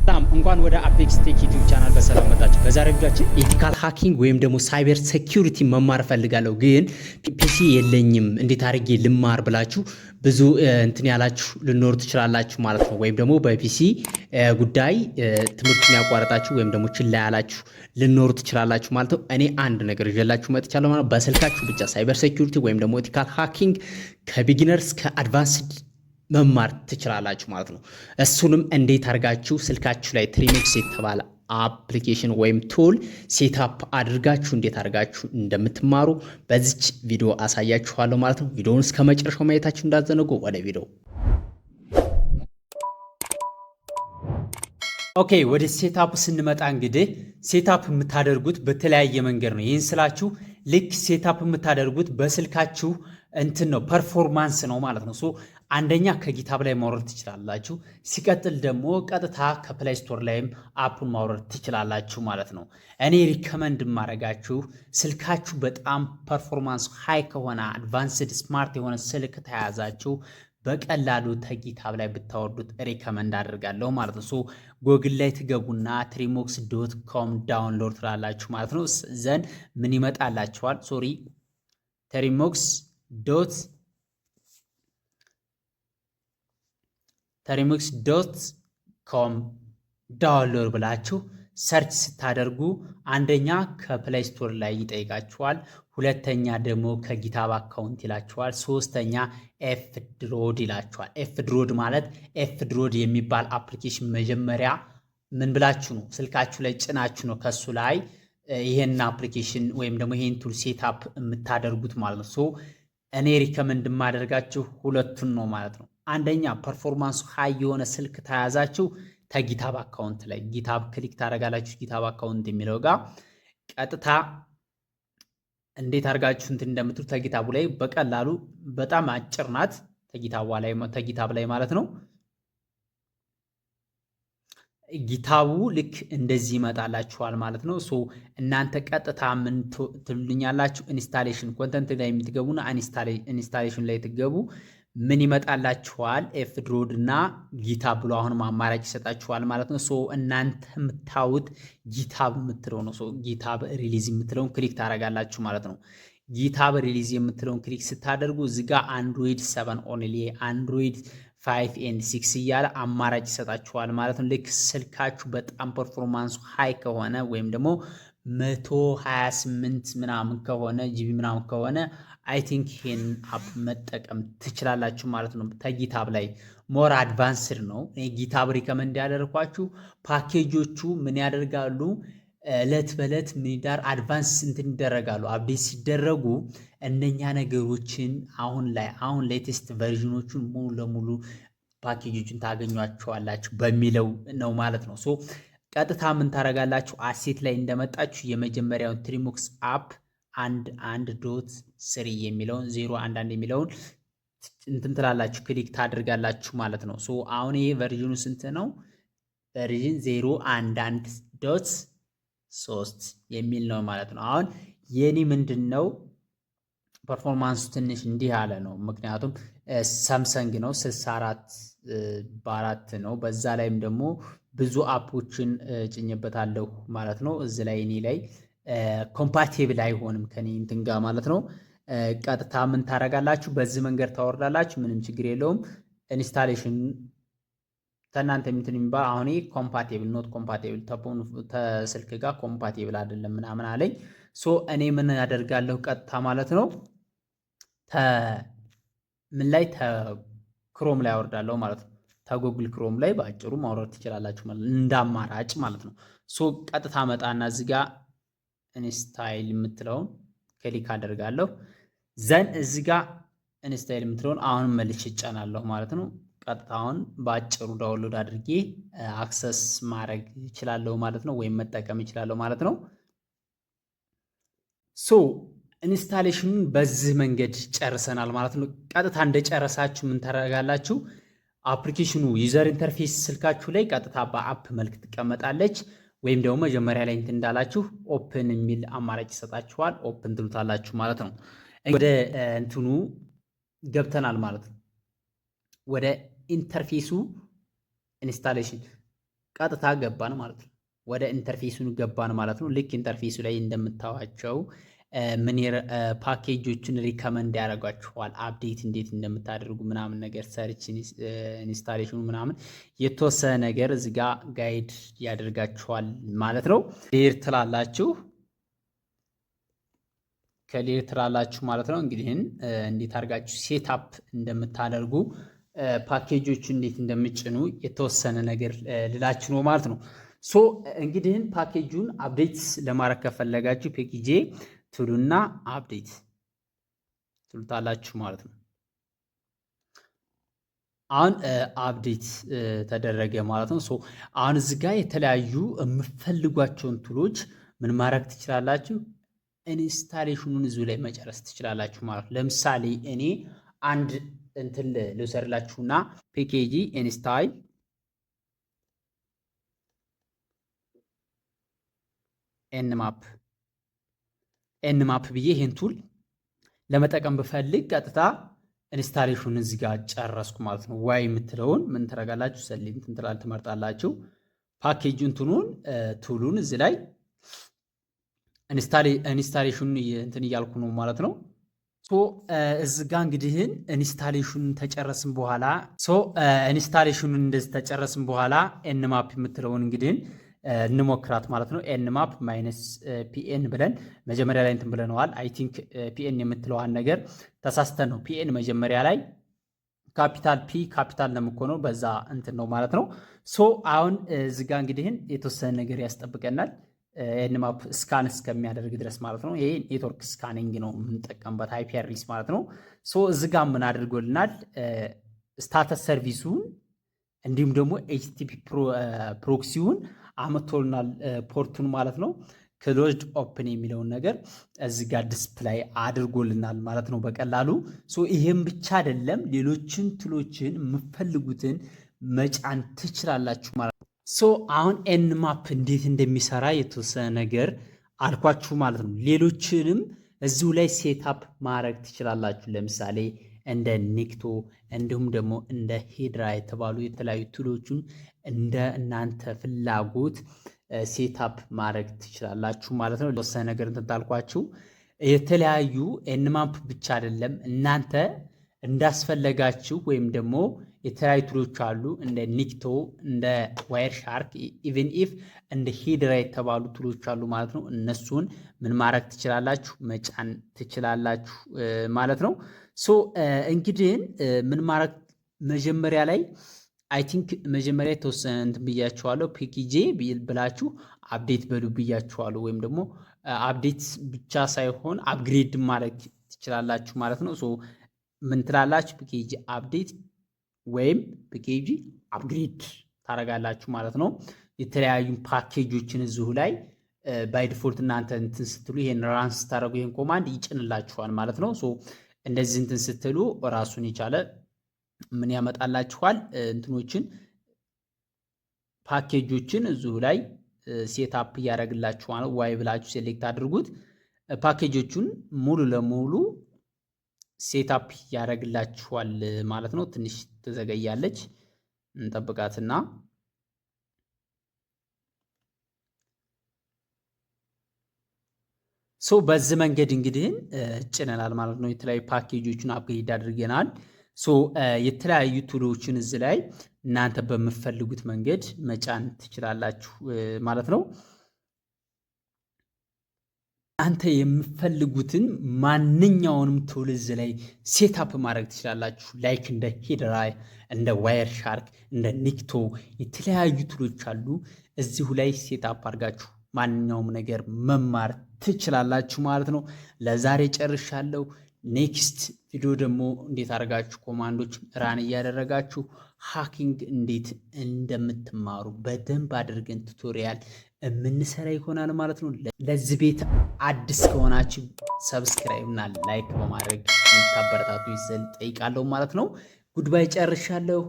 ሰላም እንኳን ወደ አፔክስ ቴክ ዩቲዩብ ቻናል በሰላም መጣችሁ። በዛሬው ቪዲዮአችን ኤቲካል ሃኪንግ ወይም ደግሞ ሳይበር ሴኩሪቲ መማር ፈልጋለሁ ግን ፒሲ የለኝም እንዴት አድርጌ ልማር ብላችሁ ብዙ እንትን ያላችሁ ልኖር ትችላላችሁ ማለት ነው። ወይም ደግሞ በፒሲ ጉዳይ ትምህርቱን ያቋረጣችሁ ወይም ደግሞ ችላ ያላችሁ ልኖር ትችላላችሁ ማለት ነው። እኔ አንድ ነገር ይዤላችሁ መጥቻለሁ ማለት በስልካችሁ ብቻ ሳይበር ሴኩሪቲ ወይም ደግሞ ኤቲካል ሃኪንግ ከቢጊነርስ ከአድቫንስድ መማር ትችላላችሁ ማለት ነው። እሱንም እንዴት አድርጋችሁ ስልካችሁ ላይ ትሪሜክስ የተባለ አፕሊኬሽን ወይም ቱል ሴትአፕ አድርጋችሁ እንዴት አድርጋችሁ እንደምትማሩ በዚች ቪዲዮ አሳያችኋለሁ ማለት ነው። ቪዲዮውን እስከ መጨረሻው ማየታችሁ እንዳትዘነጉ። ወደ ቪዲዮ ኦኬ። ወደ ሴትአፕ ስንመጣ እንግዲህ ሴትአፕ የምታደርጉት በተለያየ መንገድ ነው። ይህን ስላችሁ ልክ ሴትአፕ የምታደርጉት በስልካችሁ እንትን ነው ፐርፎርማንስ ነው ማለት ነው። ሶ አንደኛ ከጊታብ ላይ ማውረድ ትችላላችሁ። ሲቀጥል ደግሞ ቀጥታ ከፕላይ ስቶር ላይም አፑን ማውረድ ትችላላችሁ ማለት ነው። እኔ ሪከመንድ ማረጋችሁ ስልካችሁ በጣም ፐርፎርማንስ ሃይ ከሆነ አድቫንስድ ስማርት የሆነ ስልክ ተያዛችሁ በቀላሉ ተጊታብ ላይ ብታወርዱት ሪከመንድ አደርጋለሁ ማለት ነው። ሶ ጎግል ላይ ትገቡና trimox.com ዳውንሎድ ትላላችሁ ማለት ነው። ዘን ምን ይመጣላችኋል? trimox.com ዳውንሎድ ብላችሁ ሰርች ስታደርጉ አንደኛ ከፕላይ ስቶር ላይ ይጠይቃችኋል፣ ሁለተኛ ደግሞ ከጊታብ አካውንት ይላችኋል፣ ሶስተኛ ኤፍድሮድ ይላችኋል። ኤፍድሮድ ማለት ኤፍድሮድ የሚባል አፕሊኬሽን መጀመሪያ ምን ብላችሁ ነው ስልካችሁ ላይ ጭናችሁ ነው ከሱ ላይ ይሄን አፕሊኬሽን ወይም ደግሞ ይሄን ቱል ሴትአፕ የምታደርጉት ማለት ነው። ሶ እኔ ሪከመንድ የማደርጋችሁ ሁለቱን ነው ማለት ነው። አንደኛ ፐርፎርማንሱ ሃይ የሆነ ስልክ ተያዛችሁ ተጊታብ አካውንት ላይ ጊታብ ክሊክ ታደርጋላችሁ። ጊታብ አካውንት የሚለው ጋር ቀጥታ እንዴት አድርጋችሁ እንትን እንደምትሉ ተጊታቡ ላይ በቀላሉ በጣም አጭር ናት። ተጊታብ ላይ ማለት ነው። ጊታቡ ልክ እንደዚህ ይመጣላችኋል ማለት ነው። ሶ እናንተ ቀጥታ ምን ትሉኛላችሁ? ኢንስታሌሽን ኮንተንት ላይ የምትገቡና ኢንስታሌሽን ላይ ትገቡ ምን ይመጣላችኋል? ኤፍድሮድ እና ጊታብ ብሎ አሁንም አማራጭ ይሰጣችኋል ማለት ነው። ሶ እናንተ የምታዩት ጊታብ የምትለው ነው። ሶ ጊታብ ሪሊዝ የምትለውን ክሊክ ታደርጋላችሁ ማለት ነው። ጊታብ ሪሊዝ የምትለውን ክሊክ ስታደርጉ እዚጋ አንድሮይድ 7 ኦንሊ አንድሮይድ 5 ኤንድ 6 እያለ አማራጭ ይሰጣችኋል ማለት ነው። ልክ ስልካችሁ በጣም ፐርፎርማንሱ ሃይ ከሆነ ወይም ደግሞ 128 ምናምን ከሆነ ጂቢ ምናምን ከሆነ አይ ቲንክ ይሄን አፕ መጠቀም ትችላላችሁ ማለት ነው። ተጊታብ ላይ ሞር አድቫንስድ ነው። ጊታብ ሪከመንድ ያደርኳችሁ ፓኬጆቹ ምን ያደርጋሉ? እለት በእለት ሚዳር አድቫንስ እንትን ይደረጋሉ። አፕዴት ሲደረጉ እነኛ ነገሮችን አሁን ሌቴስት ቨርዥኖቹን ሙሉ ለሙሉ ፓኬጆችን ታገኟቸዋላችሁ በሚለው ነው ማለት ነው። ሶ ቀጥታ ምን ታደርጋላችሁ? አሴት ላይ እንደመጣችሁ የመጀመሪያውን ትሪሞክስ አፕ 1.3 የሚለውን 011 የሚለውን እንትን ትላላችሁ ክሊክ ታደርጋላችሁ ማለት ነው። ሶ አሁን ይሄ ቨርዥኑ ስንት ነው? ቨርዥን 011.3 የሚል ነው ማለት ነው። አሁን የኔ ምንድነው ፐርፎርማንሱ ትንሽ እንዲህ ያለ ነው። ምክንያቱም ሳምሰንግ ነው 64 ነው። በዛ ላይም ደግሞ ብዙ አፖችን ጭኝበታለሁ ማለት ነው። እዚህ ላይ እኔ ላይ ኮምፓቲብል አይሆንም ከኔ እንትን ጋር ማለት ነው። ቀጥታ ምን ታደርጋላችሁ? በዚህ መንገድ ታወርዳላችሁ። ምንም ችግር የለውም። ኢንስታሌሽን ተናንተ እንትን የሚባል አሁን ኮምፓቲብል ኖት ኮምፓቲብል ተስልክ ጋር ኮምፓቲብል አይደለም ምናምን አለኝ። ሶ እኔ ምን ያደርጋለሁ ቀጥታ ማለት ነው ምን ላይ ክሮም ላይ አወርዳለሁ ማለት ነው። ተጎግል ክሮም ላይ በአጭሩ ማውረድ ትችላላችሁ ማለት እንዳማራጭ ማለት ነው። ሶ ቀጥታ መጣና እዚህ ጋር ኢንስታይል የምትለውን ክሊክ አደርጋለሁ። ዘን እዚህ ጋር ኢንስታይል የምትለውን አሁንም መልሼ እጫናለሁ ማለት ነው። ቀጥታውን በአጭሩ ዳውንሎድ አድርጌ አክሰስ ማድረግ ይችላለሁ ማለት ነው፣ ወይም መጠቀም ይችላለሁ ማለት ነው። ሶ ኢንስታሌሽኑን በዚህ መንገድ ጨርሰናል ማለት ነው። ቀጥታ እንደጨረሳችሁ ምን ታደርጋላችሁ? አፕሊኬሽኑ ዩዘር ኢንተርፌስ ስልካችሁ ላይ ቀጥታ በአፕ መልክ ትቀመጣለች። ወይም ደግሞ መጀመሪያ ላይ እንትን እንዳላችሁ ኦፕን የሚል አማራጭ ይሰጣችኋል። ኦፕን ትሉታላችሁ ማለት ነው። ወደ እንትኑ ገብተናል ማለት ነው። ወደ ኢንተርፌሱ ኢንስታሌሽን ቀጥታ ገባን ማለት ነው። ወደ ኢንተርፌሱን ገባን ማለት ነው። ልክ ኢንተርፌሱ ላይ እንደምታዋቸው ምን ፓኬጆችን ሪከመንድ ያደርጓችኋል፣ አፕዴት እንዴት እንደምታደርጉ ምናምን ነገር ሰርች ኢንስታሌሽኑ ምናምን የተወሰነ ነገር እዚህ ጋር ጋይድ ያደርጋችኋል ማለት ነው። ሌር ትላላችሁ ከሌር ትላላችሁ ማለት ነው። እንግዲህ እንዴት አድርጋችሁ ሴትአፕ እንደምታደርጉ ፓኬጆቹ እንዴት እንደምጭኑ የተወሰነ ነገር ልላችሁ ነው ማለት ነው። ሶ እንግዲህ ፓኬጁን አፕዴት ለማድረግ ከፈለጋችሁ ፔኬጄ ትሉና አፕዴት ትሉታላችሁ ማለት ነው። አሁን አፕዴት ተደረገ ማለት ነው። ሶ አሁን እዚህ ጋር የተለያዩ የምፈልጓቸውን ቱሎች ምን ማድረግ ትችላላችሁ? ኢንስታሌሽኑን እዚሁ ላይ መጨረስ ትችላላችሁ ማለት ነው። ለምሳሌ እኔ አንድ እንትን ልውሰድላችሁና ፔኬጂ ኢንስታይል ኤንማፕ ብዬ ይሄን ቱል ለመጠቀም ብፈልግ ቀጥታ ኢንስታሌሽኑን እዚህ ጋር ጨረስኩ ማለት ነው። ዋይ የምትለውን ምን ትረጋላችሁ? ሰሌክት ትመርጣላችሁ። ፓኬጅ እንትኑን ቱሉን እዚህ ላይ ኢንስታሌሽኑን እንትን እያልኩ ነው ማለት ነው። ሶ እዚህ ጋር እንግዲህን ኢንስታሌሽኑን ተጨረስን በኋላ ኢንስታሌሽኑን እንደዚህ ተጨረስን በኋላ ኤንማፕ የምትለውን እንግዲህን እንሞክራት ማለት ነው። ኤንማፕ ማይነስ ፒኤን ብለን መጀመሪያ ላይ እንትን ብለነዋል። አይ ቲንክ ፒኤን የምትለዋን ነገር ተሳስተን ነው። ፒኤን መጀመሪያ ላይ ካፒታል ፒ ካፒታል ነው በዛ እንትን ነው ማለት ነው። ሶ አሁን እዚህ ጋር እንግዲህን የተወሰነ ነገር ያስጠብቀናል ኤንማፕ ስካን እስከሚያደርግ ድረስ ማለት ነው። ይሄ ኔትወርክ ስካኒንግ ነው የምንጠቀምበት አይፒ አድሬስ ማለት ነው። ሶ እዚህ ጋር ምን አድርጎልናል? ስታተስ ሰርቪሱን እንዲሁም ደግሞ ኤችቲቲፒ ፕሮክሲውን አመቶልናል ፖርቱን ማለት ነው። ክሎዝድ ኦፕን የሚለውን ነገር እዚህ ጋር ዲስፕላይ አድርጎልናል ማለት ነው በቀላሉ። ሶ ይሄም ብቻ አይደለም፣ ሌሎችን ቱሎችን የምፈልጉትን መጫን ትችላላችሁ ማለት ነው። ሶ አሁን ኤንማፕ እንዴት እንደሚሰራ የተወሰነ ነገር አልኳችሁ ማለት ነው። ሌሎችንም እዚሁ ላይ ሴታፕ ማድረግ ትችላላችሁ። ለምሳሌ እንደ ኒክቶ እንዲሁም ደግሞ እንደ ሄድራ የተባሉ የተለያዩ ቱሎቹን እንደ እናንተ ፍላጎት ሴታፕ ማድረግ ትችላላችሁ ማለት ነው። የተወሰነ ነገር እንታልኳችሁ የተለያዩ ኤንማፕ ብቻ አይደለም፣ እናንተ እንዳስፈለጋችሁ ወይም ደግሞ የተለያዩ ቱሎች አሉ እንደ ኒክቶ እንደ ዋየር ሻርክ ኢቨን ኢፍ እንደ ሄድራ የተባሉ ቱሎች አሉ ማለት ነው። እነሱን ምን ማድረግ ትችላላችሁ? መጫን ትችላላችሁ ማለት ነው። ሶ እንግዲህ ምን ማድረግ መጀመሪያ ላይ አይ ቲንክ መጀመሪያ የተወሰነ እንትን ብያችኋለሁ። ፔኬጄ ብላችሁ አፕዴት በሉ ብያችኋለሁ። ወይም ደግሞ አፕዴት ብቻ ሳይሆን አፕግሬድ ማድረግ ትችላላችሁ ማለት ነው። ሶ ምን ትላላችሁ? ፔኬጂ አፕዴት ወይም ፔኬጂ አፕግሬድ ታረጋላችሁ ማለት ነው። የተለያዩ ፓኬጆችን እዚሁ ላይ ባይ ዲፎልት እናንተ እንትን ስትሉ ይሄን ራን ስታደርጉ ይሄን ኮማንድ ይጭንላችኋል ማለት ነው። ሶ እንደዚህ እንትን ስትሉ ራሱን የቻለ ምን ያመጣላችኋል? እንትኖችን ፓኬጆችን እዚሁ ላይ ሴትአፕ እያደረግላችኋል። ዋይ ብላችሁ ሴሌክት አድርጉት። ፓኬጆቹን ሙሉ ለሙሉ ሴትአፕ ያደረግላችኋል ማለት ነው። ትንሽ ትዘገያለች፣ እንጠብቃትና ሶ በዚህ መንገድ እንግዲህ ጭነናል ማለት ነው። የተለያዩ ፓኬጆችን አፕግሬድ አድርገናል። ሶ የተለያዩ ቱሎችን እዚህ ላይ እናንተ በምትፈልጉት መንገድ መጫን ትችላላችሁ ማለት ነው። አንተ የምትፈልጉትን ማንኛውንም ቱል እዚህ ላይ ሴትአፕ ማድረግ ትችላላችሁ። ላይክ እንደ ሄድራ፣ እንደ ዋየር ሻርክ፣ እንደ ኒክቶ የተለያዩ ቱሎች አሉ። እዚሁ ላይ ሴትአፕ አድርጋችሁ ማንኛውም ነገር መማር ትችላላችሁ ማለት ነው። ለዛሬ ጨርሻለሁ። ኔክስት ቪዲዮ ደግሞ እንዴት አድርጋችሁ ኮማንዶች ራን እያደረጋችሁ ሃኪንግ እንዴት እንደምትማሩ በደንብ አድርገን ቱቶሪያል የምንሰራ ይሆናል ማለት ነው። ለዚህ ቤት አዲስ ከሆናችሁ ሰብስክራይብ እና ላይክ በማድረግ እንድታበረታቱ ይዘል ጠይቃለሁ ማለት ነው። ጉድባይ ጨርሻለሁ።